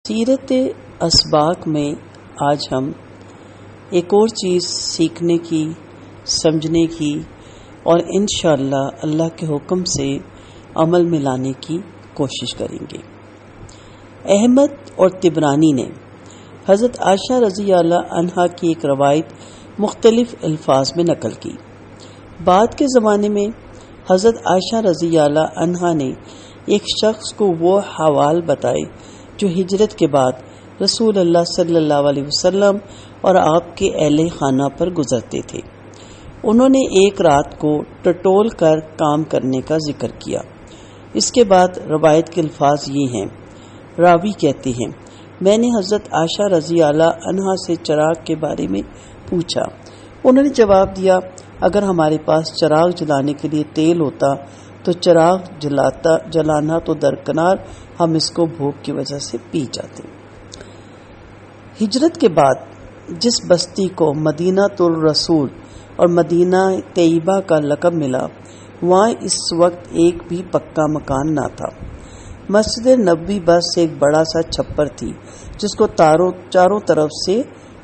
سیرت اسباق میں آج ہم ایک اور چیز سیکھنے کی، سمجھنے کی اور انشاءاللہ اللہ کے حکم سے عمل میں لانے کی کوشش کریں گے۔ احمد اور طبرانی نے حضرت عائشہ رضی اللہ عنہا کی ایک روایت مختلف الفاظ میں نقل کی۔ بعد کے زمانے میں حضرت عائشہ رضی اللہ عنہا نے ایک شخص کو وہ حوال بتائے جو ہجرت کے بعد رسول اللہ صلی اللہ علیہ وسلم اور آپ کے اہل خانہ پر گزرتے تھے۔ انہوں نے ایک رات کو ٹٹول کر کام کرنے کا ذکر کیا۔ اس کے بعد روایت کے الفاظ یہ ہیں، راوی کہتے ہیں، میں نے حضرت عائشہ رضی اللہ عنہا سے چراغ کے بارے میں پوچھا۔ انہوں نے جواب دیا، اگر ہمارے پاس چراغ جلانے کے لیے تیل ہوتا تو چراغ جلانا تو درکنار، ہم اس کو بھوک کی وجہ سے پی جاتے۔ ہجرت کے بعد جس بستی کو مدینہ الرسول اور مدینہ طیبہ کا لقب ملا، وہاں اس وقت ایک بھی پکا مکان نہ تھا۔ مسجد نبوی بس ایک بڑا سا چھپر تھی جس کو چاروں طرف سے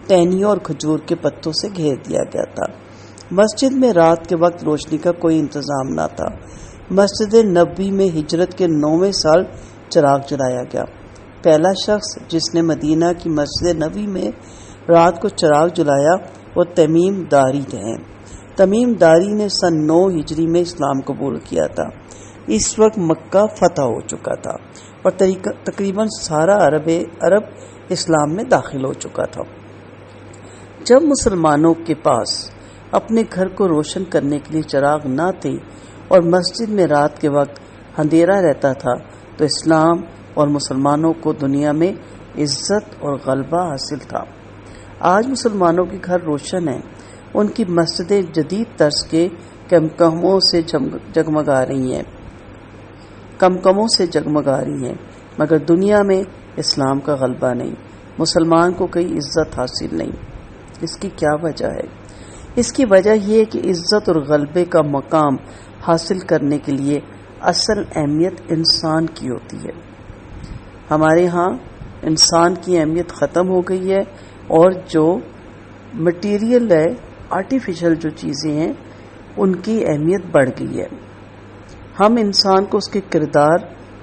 ٹہنیوں اور کھجور کے پتوں سے گھیر دیا گیا تھا۔ مسجد میں رات کے وقت روشنی کا کوئی انتظام نہ تھا۔ مسجد نبوی میں ہجرت کے 9ویں سال چراغ جلایا گیا۔ پہلا شخص جس نے مدینہ کی مسجد نبوی میں رات کو چراغ جلایا وہ تمیم داری ہیں۔ تمیم داری نے سن 9 ہجری میں اسلام قبول کیا تھا۔ اس وقت مکہ فتح ہو چکا تھا اور تقریباً سارا عرب اسلام میں داخل ہو چکا تھا۔ جب مسلمانوں کے پاس اپنے گھر کو روشن کرنے کے لیے چراغ نہ تھے اور مسجد میں رات کے وقت اندھیرا رہتا تھا تو اسلام اور مسلمانوں کو دنیا میں عزت اور غلبہ حاصل تھا۔ آج مسلمانوں کے گھر روشن ہیں، ان کی مسجدیں جدید طرز کے کمکموں سے جگمگا رہی ہیں، مگر دنیا میں اسلام کا غلبہ نہیں، مسلمان کو کوئی عزت حاصل نہیں۔ اس کی کیا وجہ ہے؟ اس کی وجہ یہ ہے کہ عزت اور غلبے کا مقام حاصل کرنے کے لیے اصل اہمیت انسان کی ہوتی ہے۔ ہمارے ہاں انسان کی اہمیت ختم ہو گئی ہے اور جو مٹیریل ہے، آرٹیفیشل جو چیزیں ہیں، ان کی اہمیت بڑھ گئی ہے۔ ہم انسان کو اس کے کردار،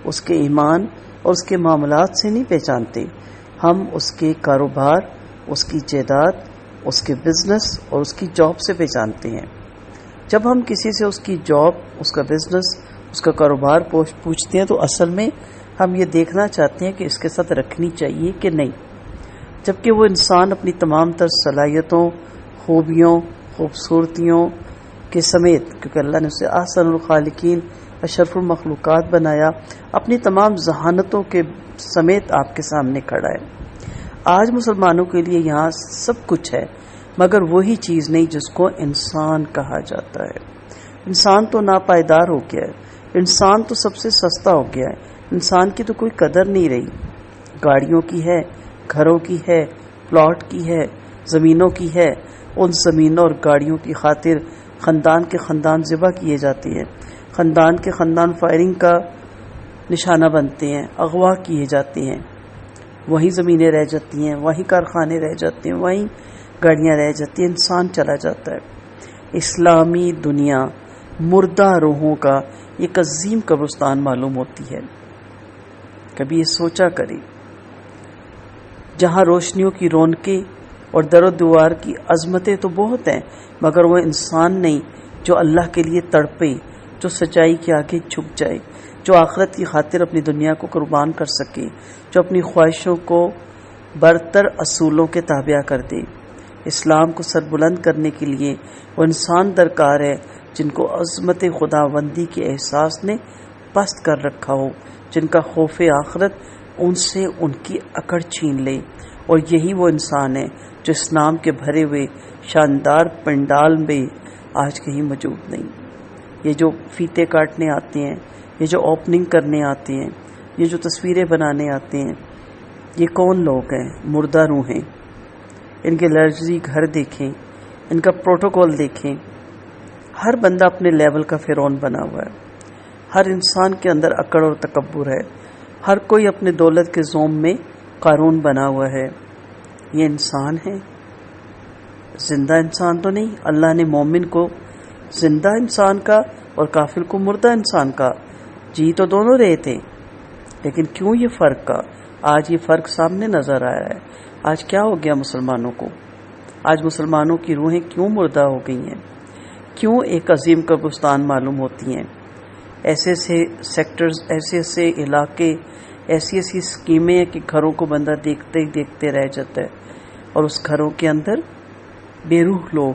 اس کے ایمان اور اس کے معاملات سے نہیں پہچانتے، ہم اس کے کاروبار، اس کی جائیداد، اس کے بزنس اور اس کی جاب سے پہچانتے ہیں۔ جب ہم کسی سے اس کی جاب، اس کا بزنس، اس کا کاروبار پوچھتے ہیں تو اصل میں ہم یہ دیکھنا چاہتے ہیں کہ اس کے ساتھ رکھنی چاہیے کہ نہیں، جبکہ وہ انسان اپنی تمام تر صلاحیتوں، خوبیوں، خوبصورتیوں کے سمیت، کیونکہ اللہ نے اسے احسن الخالقین، اشرف المخلوقات بنایا، اپنی تمام ذہانتوں کے سمیت آپ کے سامنے کھڑا ہے۔ آج مسلمانوں کے لیے یہاں سب کچھ ہے مگر وہی چیز نہیں جس کو انسان کہا جاتا ہے۔ انسان تو ناپائیدار ہو گیا ہے، انسان تو سب سے سستا ہو گیا ہے، انسان کی تو کوئی قدر نہیں رہی۔ گاڑیوں کی ہے، گھروں کی ہے، پلاٹ کی ہے، زمینوں کی ہے، ان زمینوں اور گاڑیوں کی خاطر خاندان کے خاندان ذبح کیے جاتے ہیں، خاندان کے خاندان فائرنگ کا نشانہ بنتے ہیں، اغوا کیے جاتے ہیں، وہیں زمینیں رہ جاتی ہیں، وہیں کارخانے رہ جاتے ہیں، وہیں گاڑیاں رہ جاتی ہیں، انسان چلا جاتا ہے۔ اسلامی دنیا مردہ روحوں کا ایک عظیم قبرستان معلوم ہوتی ہے۔ کبھی یہ سوچا کریں، جہاں روشنیوں کی رونقیں اور در و دیوار کی عظمتیں تو بہت ہیں مگر وہ انسان نہیں جو اللہ کے لیے تڑپے، جو سچائی کے آگے جھک جائے، جو آخرت کی خاطر اپنی دنیا کو قربان کر سکے، جو اپنی خواہشوں کو برتر اصولوں کے تابع کر دے۔ اسلام کو سربلند کرنے کے لیے وہ انسان درکار ہے جن کو عظمت خداوندی کے احساس نے پست کر رکھا ہو، جن کا خوف آخرت ان سے ان کی اکڑ چھین لے، اور یہی وہ انسان ہے جو اسلام کے بھرے ہوئے شاندار پنڈال میں آج کہیں موجود نہیں۔ یہ جو فیتے کاٹنے آتے ہیں، یہ جو اوپننگ کرنے آتے ہیں، یہ جو تصویریں بنانے آتے ہیں، یہ کون لوگ ہیں؟ مردہ روح ہیں۔ ان کے لرزی گھر دیکھیں، ان کا پروٹوکول دیکھیں۔ ہر بندہ اپنے لیول کا فرعون بنا ہوا ہے، ہر انسان کے اندر اکڑ اور تکبر ہے، ہر کوئی اپنے دولت کے زوم میں قارون بنا ہوا ہے، یہ انسان ہے، زندہ انسان تو نہیں۔ اللہ نے مومن کو زندہ انسان کا اور کافر کو مردہ انسان کا، جی تو دونوں رہے تھے، لیکن کیوں یہ فرق کا؟ آج یہ فرق سامنے نظر آ رہا ہے۔ آج کیا ہو گیا مسلمانوں کو؟ آج مسلمانوں کی روحیں کیوں مردہ ہو گئی ہیں؟ کیوں ایک عظیم قبرستان معلوم ہوتی ہیں؟ ایسے ایسے سیکٹرز، ایسے ایسے علاقے، ایسی ایسی اسکیمیں کہ گھروں کو بندہ دیکھتے ہی دیکھتے رہ جاتا ہے، اور اس گھروں کے اندر بے روح لوگ،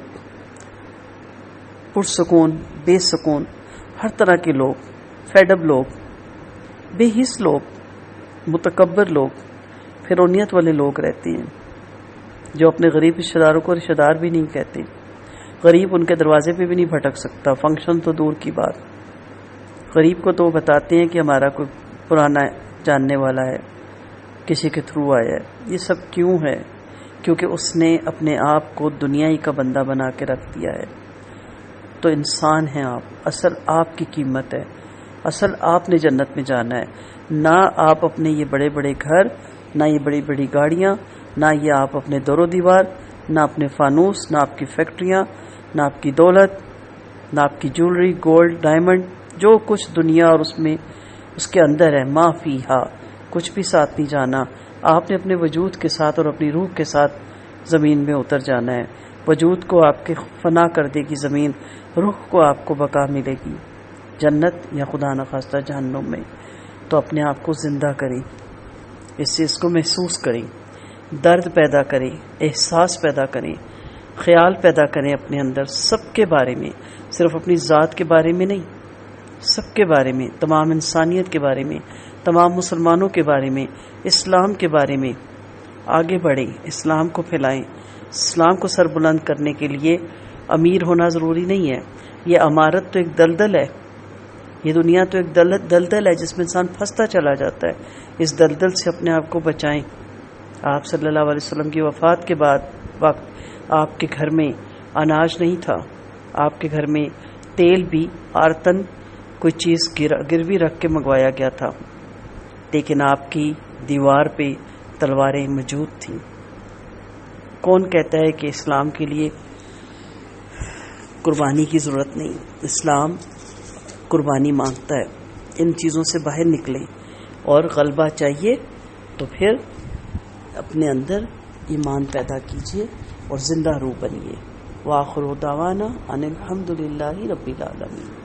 پرسکون، بے سکون، ہر طرح کے لوگ، فیڈ اپ لوگ، بے حس لوگ، متکبر لوگ، فرعونیت والے لوگ رہتے ہیں، جو اپنے غریب رشتہ داروں کو رشتہ دار بھی نہیں کہتے۔ غریب ان کے دروازے پہ بھی نہیں بھٹک سکتا، فنکشن تو دور کی بات۔ غریب کو تو وہ بتاتے ہیں کہ ہمارا کوئی پرانا جاننے والا ہے، کسی کے تھرو آیا ہے۔ یہ سب کیوں ہے؟ کیونکہ اس نے اپنے آپ کو دنیا ہی کا بندہ بنا کے رکھ دیا ہے۔ تو انسان ہیں آپ، اصل آپ کی قیمت ہے، اصل آپ نے جنت میں جانا ہے، نہ آپ اپنے یہ بڑے بڑے گھر، نہ یہ بڑی بڑی گاڑیاں، نہ یہ آپ اپنے دور و دیوار، نہ اپنے فانوس، نہ آپ کی فیکٹریاں، نہ آپ کی دولت، نہ آپ کی جولری، گولڈ، ڈائمنڈ، جو کچھ دنیا اور اس کے اندر ہے، ما فیہا، کچھ بھی ساتھ نہیں جانا۔ آپ نے اپنے وجود کے ساتھ اور اپنی روح کے ساتھ زمین میں اتر جانا ہے۔ وجود کو آپ کے فنا کر دے گی زمین، روح کو آپ کو بقا ملے گی جنت یا خدا نخواستہ جہنم میں۔ تو اپنے آپ کو زندہ کریں، اس چیز کو محسوس کریں، درد پیدا کریں، احساس پیدا کریں، خیال پیدا کریں اپنے اندر سب کے بارے میں، صرف اپنی ذات کے بارے میں نہیں، سب کے بارے میں، تمام انسانیت کے بارے میں، تمام مسلمانوں کے بارے میں، اسلام کے بارے میں۔ آگے بڑھیں، اسلام کو پھیلائیں۔ اسلام کو سر بلند کرنے کے لیے امیر ہونا ضروری نہیں ہے۔ یہ عمارت تو ایک دلدل ہے، یہ دنیا تو ایک دلدل ہے جس میں انسان پھنستا چلا جاتا ہے۔ اس دلدل سے اپنے آپ کو بچائیں۔ آپ صلی اللہ علیہ وسلم کی وفات کے بعد وقت آپ کے گھر میں اناج نہیں تھا، آپ کے گھر میں تیل بھی آرتن کوئی چیز گروی رکھ کے منگوایا گیا تھا، لیکن آپ کی دیوار پہ تلواریں موجود تھیں۔ کون کہتا ہے کہ اسلام کے لیے قربانی کی ضرورت نہیں؟ اسلام قربانی مانگتا ہے۔ ان چیزوں سے باہر نکلیں، اور غلبہ چاہیے تو پھر اپنے اندر ایمان پیدا کیجیے اور زندہ روح بنیے۔ وآخر دعوانا ان الحمد للہ رب العالمین۔